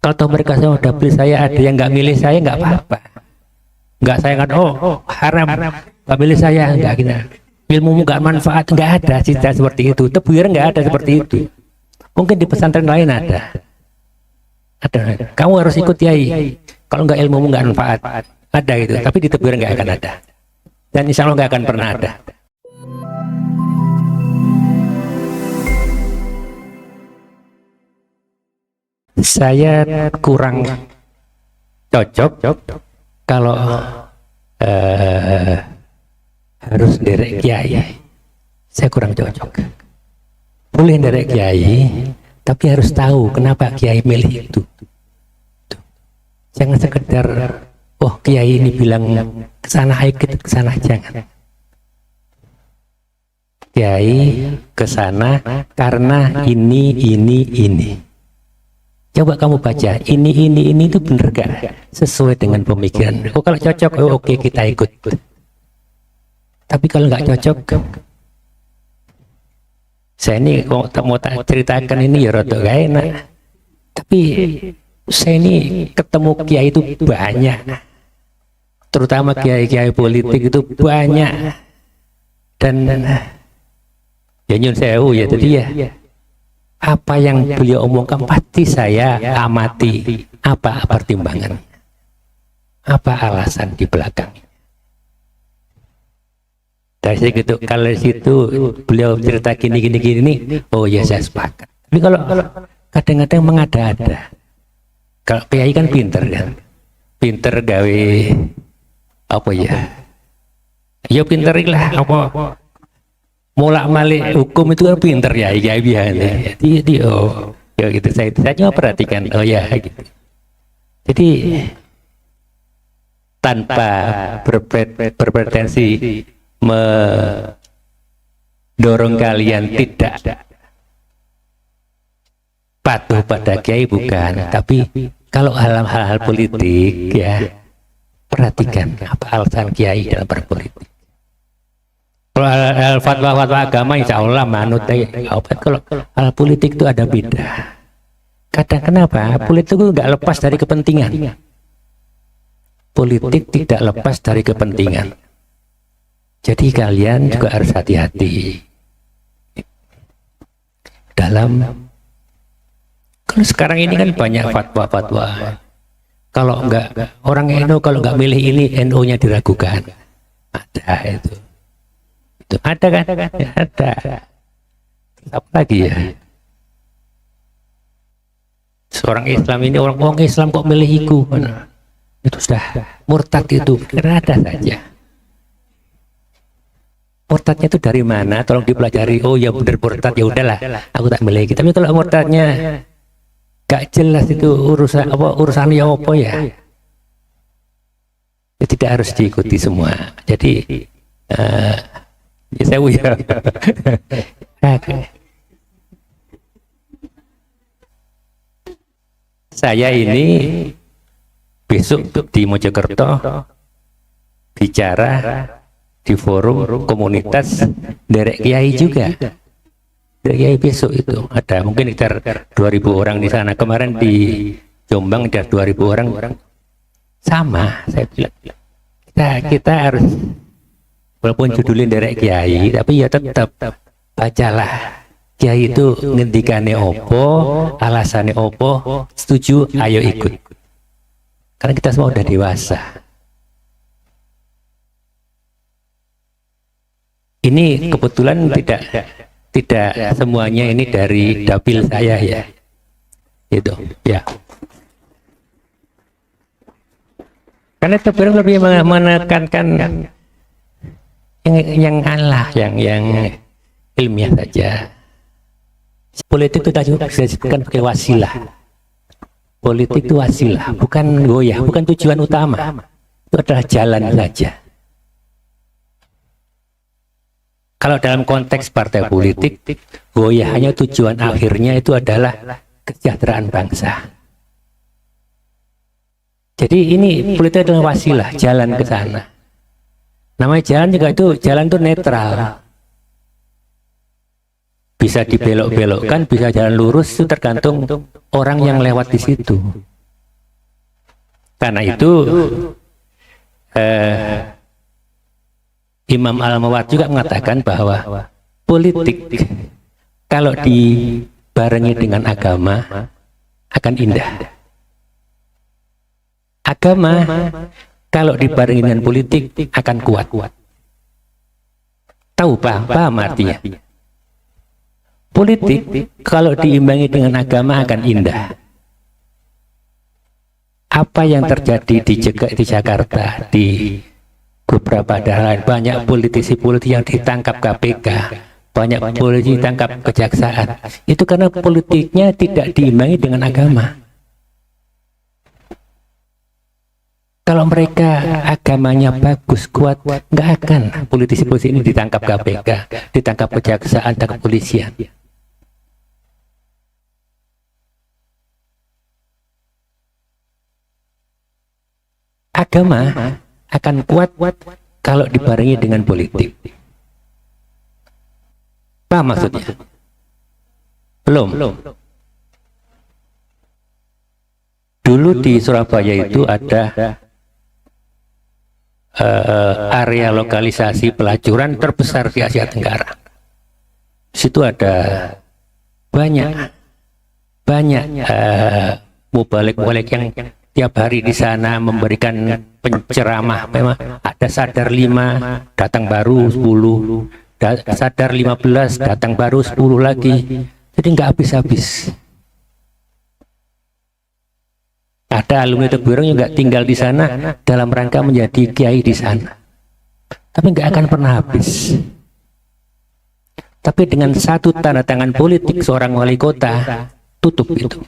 Kalau toh mereka sudah pilih saya, ada yang nggak milih saya, nggak apa-apa. Nggak saya kan, oh haram, nggak milih saya, nggak gitu. Ilmu nggak manfaat, nggak ada cita seperti itu. Tebuir nggak ada seperti itu. Mungkin di pesantren lain ada. Ada. Kamu harus ikut kiai. Kalau nggak ilmu nggak manfaat, ada itu. Tapi di tebuir nggak akan ada. Dan insya Allah nggak akan pernah ada. Saya kurang cocok kalau harus derek kiai. Saya kurang cocok. Boleh derek kiai, tapi harus tahu kenapa kiai milih itu. Jangan sekedar, oh kiai ini bilang kesana, ayo kita kesana, jangan. Kiai kesana karena ini. Coba kamu baca, ini itu bener gak sesuai dengan pemikiran. Oh kalau cocok, oh oke kita ikut. Tapi kalau nggak cocok, saya ini mau tak ceritakan ini ya rada gak enak. Tapi saya ini ketemu kiai itu banyak, terutama kiai-kiai politik itu banyak. Dan ya nyun sewu ya tadi ya. Apa yang beliau omongkan pasti saya amati. Apa pertimbangan? Apa alasan di belakang? Dari situ, kalau situ beliau cerita gini, oh ya saya sepakat. Tapi kalau kadang-kadang mengada-ada, kalau kiai kan pinter kan, pinter gawe apa ya? Ya pinter lah apa? Mulak-malik hukum itu kan pinter ya, biasanya. Jadi oh, ya gitu saya cuma perhatikan, oh ya gitu. Jadi tanpa berpretensi mendorong kalian tidak patuh pada kiai, bukan. Tapi kalau hal-hal politik ya perhatikan apa alasan kiai dalam berpolitik. Kalau fatwa-fatwa agama insya Allah manut. Kalau hal politik itu ada beda. Kadang kenapa politik itu nggak lepas dari kepentingan. Politik tidak lepas dari kepentingan. Jadi kalian juga harus hati-hati dalam. Kalau sekarang ini kan banyak fatwa-fatwa. Kalau nggak orang NU, kalau nggak milih ini NU-nya diragukan. Ada itu. Ada kan? Ada. Apa lagi ya? Seorang Islam ini, orang Islam kok milih iku? Itu sudah murtad itu. Karena ada saja. Murtadnya itu dari mana? Tolong dipelajari. Oh ya benar murtad, ya udahlah. Aku tak milih. Tapi kalau murtadnya gak jelas itu urusannya apa ya? Ya tidak harus diikuti semua. Jadi ya saya saya ini besok di Mojokerto bicara di forum komunitas derek kiai juga. Derek kiai besok itu ada mungkin sekitar 2.000 orang di sana. Kemarin di Jombang ada 2.000 orang. Sama, saya bilang kita harus, walaupun judulnya derek kiai, tapi ya tetap bacalah kiai itu ngendikane opo, alasannya opo, setuju, ayo ikut. Karena kita semua udah dewasa. Ini kebetulan tidak semuanya ini dari dapil saya ya. Itu ya. Karena sebenarnya lebih menekankan yang Allah, yang ilmiah saja. Politik itu tadi bisa disebutkan sebagai wasilah. Politik itu wasilah, bukan goyah, bukan tujuan utama. Itu adalah jalan saja. Kalau dalam konteks partai politik, goyahnya tujuan akhirnya itu adalah kesejahteraan bangsa. Jadi ini politik adalah wasilah, jalan ke sana. Namanya jalan juga itu, jalan itu netral. Bisa dibelok-belokkan, bisa jalan lurus, itu tergantung orang yang lewat di situ. Karena itu Imam Al-Mawardi juga mengatakan bahwa politik kalau dibarengi dengan agama akan indah. Agama kalau dibarengi dengan politik akan kuat. Tahu paham artinya? Politik kalau diimbangi dengan agama akan indah. Apa yang terjadi di Jakarta, di beberapa daerah lain, banyak politisi-politisi yang ditangkap KPK, banyak politisi ditangkap kejaksaan. Itu karena politiknya tidak diimbangi dengan agama. Kalau mereka agamanya bagus, kuat, nggak akan politisi-politisi ini ditangkap KPK, ditangkap kejaksaan, dan kepolisian. Agama akan kuat kalau dibarengi dengan politik. Apa maksudnya? Belum. Dulu di Surabaya itu ada area lokalisasi pelacuran terbesar di Asia Tenggara. Situ ada banyak mubalek-mubalek yang tiap hari di sana memberikan penceramah. Memang ada sadar 5, datang baru 10, sadar 15, datang baru 10 lagi. Jadi nggak habis-habis. Ada alumni Tebuireng juga tinggal di sana dalam rangka menjadi kiai di sana. Tapi nggak akan pernah habis. Tapi dengan satu tanda tangan politik seorang wali kota, tutup itu.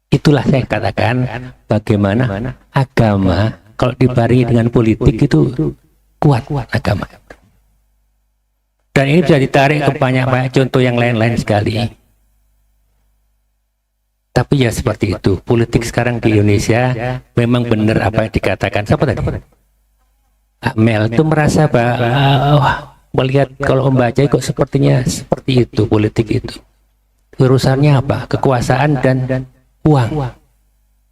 Itulah saya katakan bagaimana agama kalau dibarengi dengan politik itu kuat agama. Dan ini bisa ditarik ke banyak contoh yang lain-lain sekali. Tapi ya seperti itu, politik sekarang di Indonesia memang benar apa yang dikatakan. Siapa tadi? Mel itu merasa bahwa melihat kalau membaca kok sepertinya seperti itu politik itu. Urusannya apa? Kekuasaan dan uang.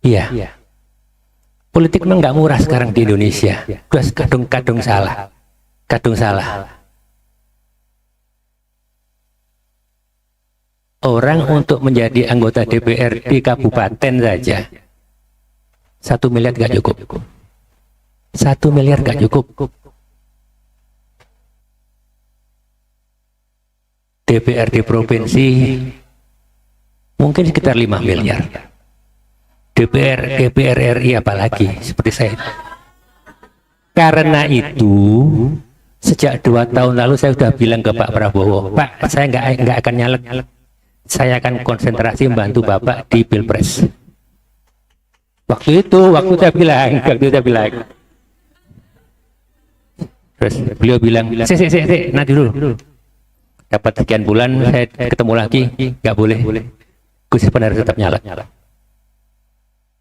Iya. Politik memang nggak murah sekarang di Indonesia. Terus kadung salah. Orang untuk menjadi anggota DPRD kabupaten saja 1 miliar nggak cukup. 1 miliar nggak cukup. DPRD provinsi mungkin sekitar 5 miliar. DPR RI apalagi seperti saya. Karena itu sejak 2 tahun lalu saya sudah bilang ke Pak Prabowo, Pak, saya nggak akan nyalek. Saya akan konsentrasi membantu Bapak di Pilpres. Waktu saya bilang. Terus beliau bilang, nanti dulu. Dapat sekian bulan, saya ketemu lagi, nggak boleh. Gus Ipul harus tetap nyala.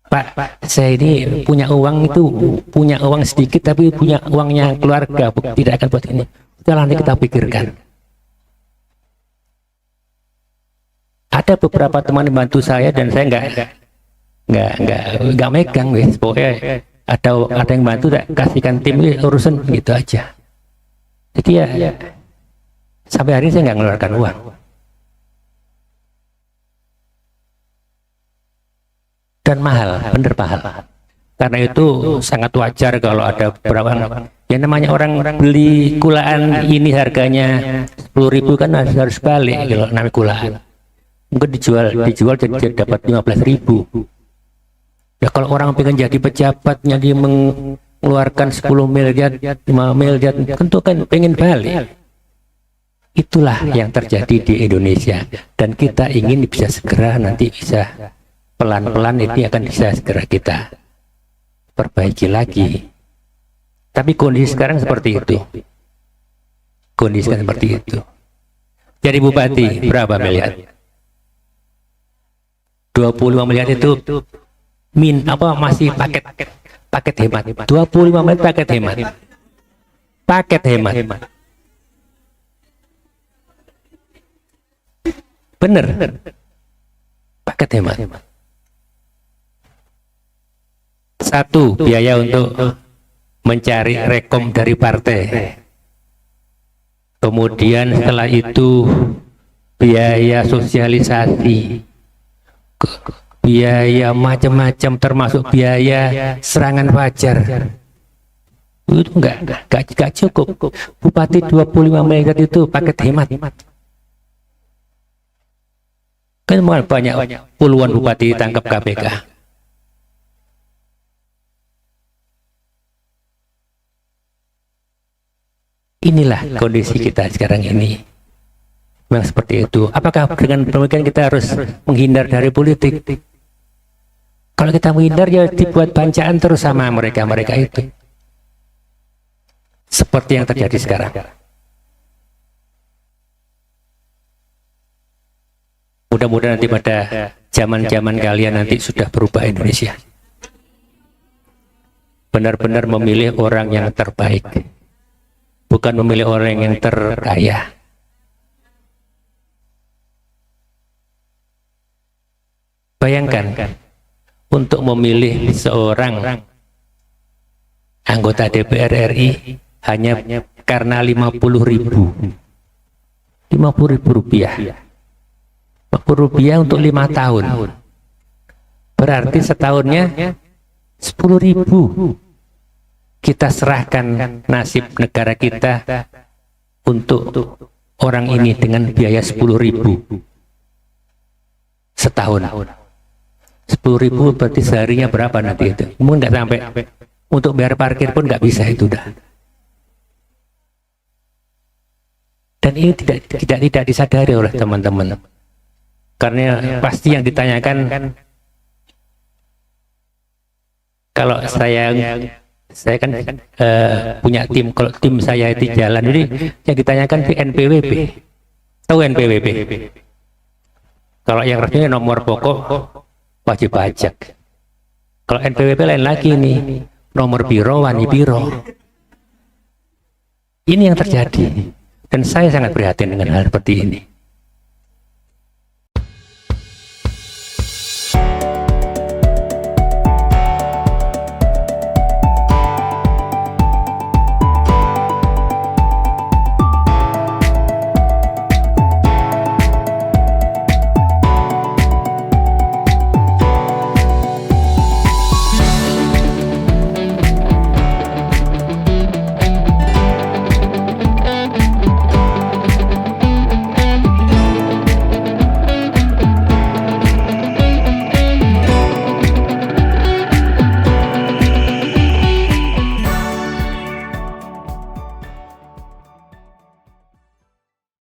Pak, saya ini punya uang sedikit, tapi punya uangnya keluarga, tidak akan buat ini. Nanti kita pikirkan. Ada beberapa teman membantu saya dan saya nggak megang, wes. Pokoknya ada yang bantu, tak kasihkan tim urusan gitu aja. Jadi ya sampai hari ini saya nggak mengeluarkan uang. Dan mahal, bener mahal. Karena itu sangat wajar kalau ada beberapa yang namanya orang beli kulaan ini harganya 10.000 kan harus balik kalau namanya kulaan. Mungkin dijual jadi dapat 15.000. Ya kalau orang pengen jadi pejabat, jadi mengeluarkan 10 miliar, 5 miliar, tentu kan pengen balik. Itulah yang terjadi di Indonesia, dan kita ingin bisa segera nanti bisa pelan-pelan ini akan bisa segera kita perbaiki lagi. Tapi kondisi sekarang seperti itu. Jadi bupati berapa miliar? 25 miliar itu masih paket hemat. 25 miliar paket hemat. Bener. Paket hemat. Satu, biaya untuk mencari rekom dari partai. Kemudian setelah itu biaya sosialisasi, biaya macam-macam termasuk biaya serangan fajar. Itu enggak cukup. Bupati 25 miliar itu paket hemat. Kan banyak puluhan bupati ditangkap KPK. Inilah kondisi kita sekarang ini. Memang seperti itu. Apakah dengan demikian kita harus menghindar dari politik? Kalau kita menghindar ya dibuat bancaan terus sama mereka-mereka itu. Seperti yang terjadi sekarang. Mudah-mudahan nanti pada zaman-zaman kalian nanti sudah berubah Indonesia. Benar-benar memilih orang yang terbaik. Bukan memilih orang yang terkaya. Bayangkan, untuk memilih seorang anggota DPR RI hanya karena 50.000. 50.000 rupiah. 50 rupiah untuk 5 tahun. Berarti setahunnya 10.000. Kita serahkan nasib negara kita untuk orang ini dengan biaya 10.000 setahun. 10.000 berarti seharinya berapa nanti itu? Mungkin nggak sampai, untuk bayar parkir pun nggak bisa itu dah. Dan ini tidak disadari oleh teman-teman. Karena pasti yang ditanyakan, kalau saya kan punya tim, kalau tim saya itu jalan, jadi yang ditanyakan di NPWP. Tahu NPWP? Kalau yang resmi nomor pokok wajib pajak. Kalau NPWP lain lagi nih, nomor biro, wani biro. Ini yang terjadi, dan saya sangat prihatin dengan hal seperti ini.